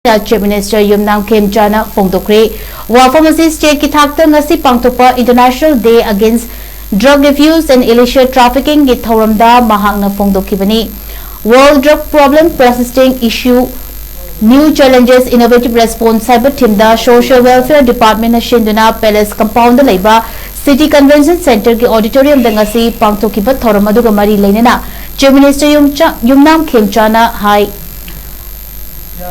Chief Minister YUMNAM KHEMCHAND PHONGDORAKKHRE Wafamasi State Kithakta ngasi pangtokpa International Day Against Drug Abuse and Illicit Trafficking gi Thauramda mahakna phongdokhibani. World Drug Problem Persisting Issue New Challenges Innovative Response Cyber Teamda Social Welfare Department na shinduna Palace Compound da leiba City Convention Center ki auditorium da ngasi pangtokhiba thauram aduga mari leinana Chief Minister YUMNAM KHEMCHAND hai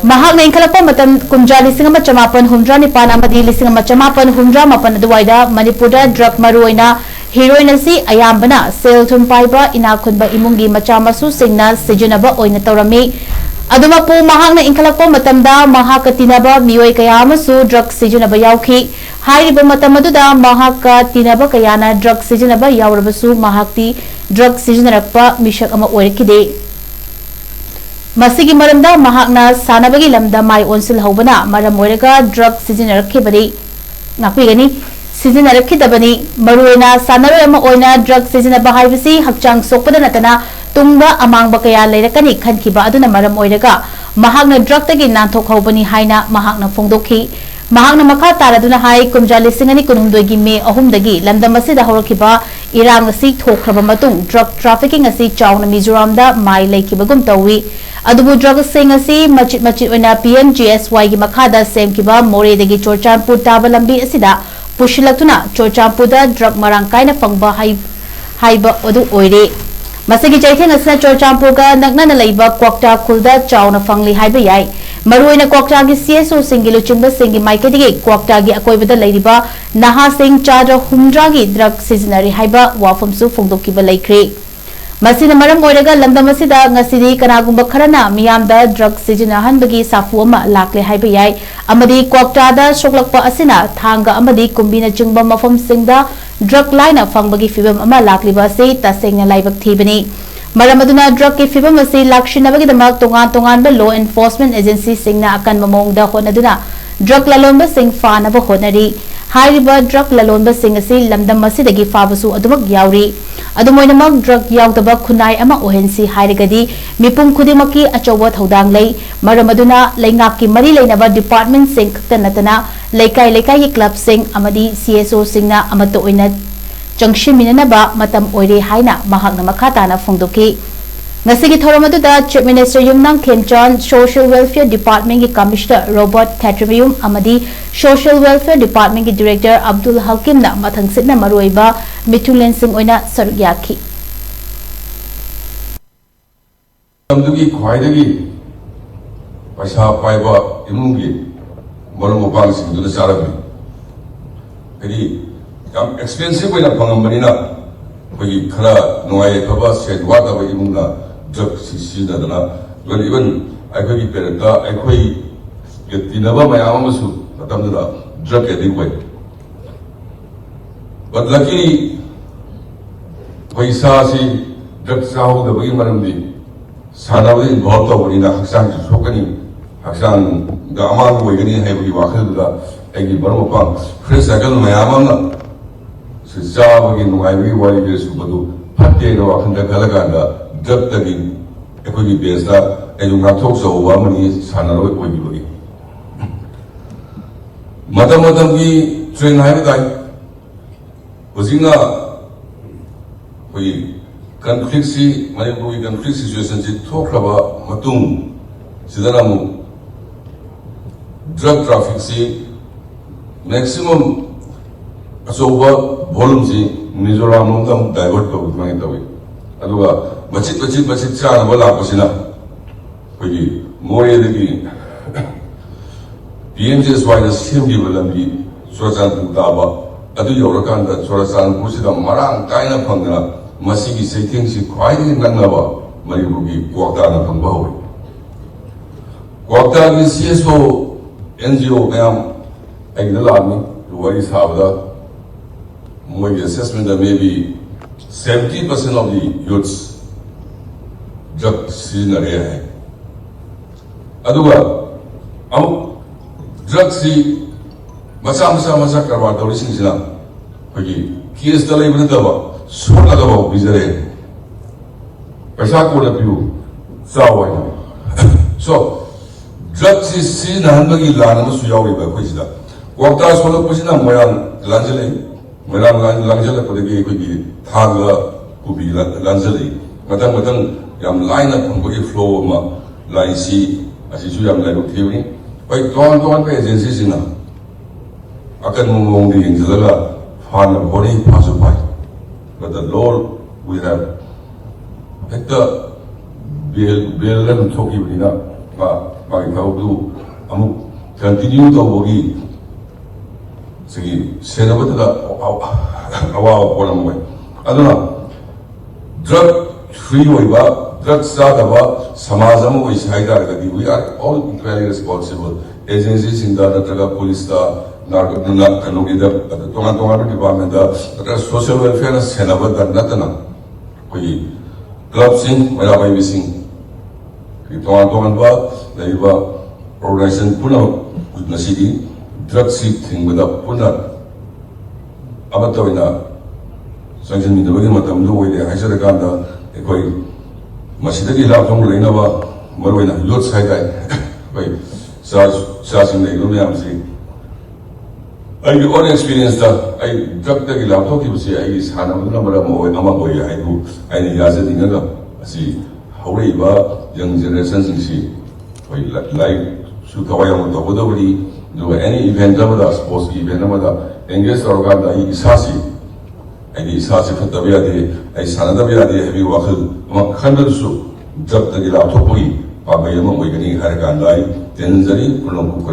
Mahakna ingkalakpa matam kumja lising ama chamapan humdra nipan amadi lising ama chamapan humdra mapan aduwaida Manipurda drug maruoina heroin asi ayambana sel thum paiba inakhunba imungi machamasu singna sijunaba oina tawrami adumapu mahakna ingkalakpa matamda mahaka tinaba mioi kaya amasu drug sijunaba yauki hairiba matam aduda mahaka tinaba kayana drug sijunaba yaurabasu mahakti drug sijunarakpa mishak ama oirikide Masigi maramda mahakna sanabagi lamda mai onsil hobana maram oiraga drug sizinarakhibani ngakpigani sizinarakhidabani maruena sanaroi ama oina drug sizinaba haibasi hakchang sokpada natana tungba amangba kaya leirakani khankhiba aduna maram oiraga mahakna drug tagi nanthok hobani haina mahakna phongdokhi mahakna makha taraduna hai kumja lisingani kunumdoi gi me ahum dagi lamdam asida horakhiba irang asi thokhraba matung drug trafficking asi chawna mizoramda mai leikibagum tawi adubu drug sing asi machit oina PMGSY gi makhada semkiba more dagi chorchanpur taba lambi asida pushilaktuna chorchanpurda drug marang kaina fangba haiba odu oire masigi chaitheng asna chorchanpur ga nakna leiba kwakta khulda chawna fangli haiba yai maruina kwakta gi CSO singi luchingba singi maikedi kwakta gi akoibada leiriba naha sing chadra humdra gi drug sizinari haiba wafamsu phongdokiba laikre masina maram oiraga lamdam asida ngasidi kanagumba kharana miyamda drug sijinahanbagi safu ama lakle haiba yai amadi kwakta da soklakpa asina thanga amadi kumbina chingba mafam singda drug line fangbagi fibam ama lakliba ase tasengna laibak thibani maram aduna drug ki fibam ase lakshinabagi damak tongan ba law enforcement agency singna akan mamongda honaduna drug lalomba sing fanaba honari hairiba drug lalomba sing ase lamdam asidagi fabasu adumak yauri adumoinamak drug Yaodaba Khunnai ama Oihansi Hairagadi Meepung Khudingmakki Thoudang Lei maram aduna leingakki mari leinaba department sing khakta natana leikai club sing amadi CSO singna amato oina junction minanaba matam oire haina mahakna makhatana phongdoki ngasigi thoram aduda Chief Minister YUMNAM KHEMCHAND Social Welfare Department ki Commissioner Robert Katrimium amadi Social Welfare Department ki Director Abdul Hakim na mathang sitna maruiba Mithulen Singh oina saruk yakhi amdugi khwaidagi paisa paiba imungi marum opang sing duna sarabi kadi kam expensive oina phangambanina koi khara nuai thaba sedwa da imunga drug sisi dana when even akhoi perata akhoi yatinaba mayam amasu matamda drug addicted but luckily paisa si drug sahu da bagi maramdi sanawde involved tawbani haksang sokani haksang da aman oigani haibagi wakhal da agi barmapa fresh cycle mayam amna sijabagi nuai wari besu badu patte no akhanda kalaganda drug tagi ekoi besa ayunga thok so wa mani sanaroi oigibagi madam gi train hai dai Hujinga koi conflict si manipur conflict situation si thokraba matung sidanamu drug traffic si maximum asoba volume si Mizoram nongtam divert ko mangi tawi aduga bachit cha wala pasina koi more degi PMGSY na simbi balambi sorasan taba adu yorakanda sorasan kusida marang kaina phangna masigi setting si khwai nganaba maribugi kwakta na phangba hoy kwakta gi CSO NGO mayam aigdalani wari sabda my assessment that maybe 70% of the youths drug seasonary hai aduga drug si masa karwa dawri sing sina hogi case da lei bana ba sona da ba bizare paisa ko da piu sawai so drug si nahanbagi lana mo suyawi ba ko sida wakta solo ko sina moyang lanjale moyang lanjale ko degi ko gi thaga kubi lanjale matang yam line up ko gi flow ma line si asi su yam lai theory pai ton pe agency sina akan mong di ingzala fan body pasu pai but the Lord we have hekta belem thoki bina ba du amu continue to bogi sigi senabata awa polam mai aduna drug free oiba drug sadaba samajam oi Hairagadi we are all equally responsible agencies in the police narcotic kanogida tonga department the social welfare na senabata natana koi club sing wala bai missing tonga ba laiba organization puna nasidi drug si thingda puna abatoina sanction mi dabagi matam do oide haisara kanda ekoi masidagi lapthong leina ba maroina lot sai dai bai sa sing nei lo yam si ai own experience da ai drug da gi lapthok ki busi ai sana na mara mo ama oi ai bu ai ni yaje dinga asi haurei ba young generation sing si oi like su kawai mo do bodori do any event da sports event da engage organ da isasi ai isasi khatabiya de ai sanadabiya de heavy wakhl ma khandan su jab tagi lapthok pui pa ba yama oi gani har kan lai tenjari kulong ku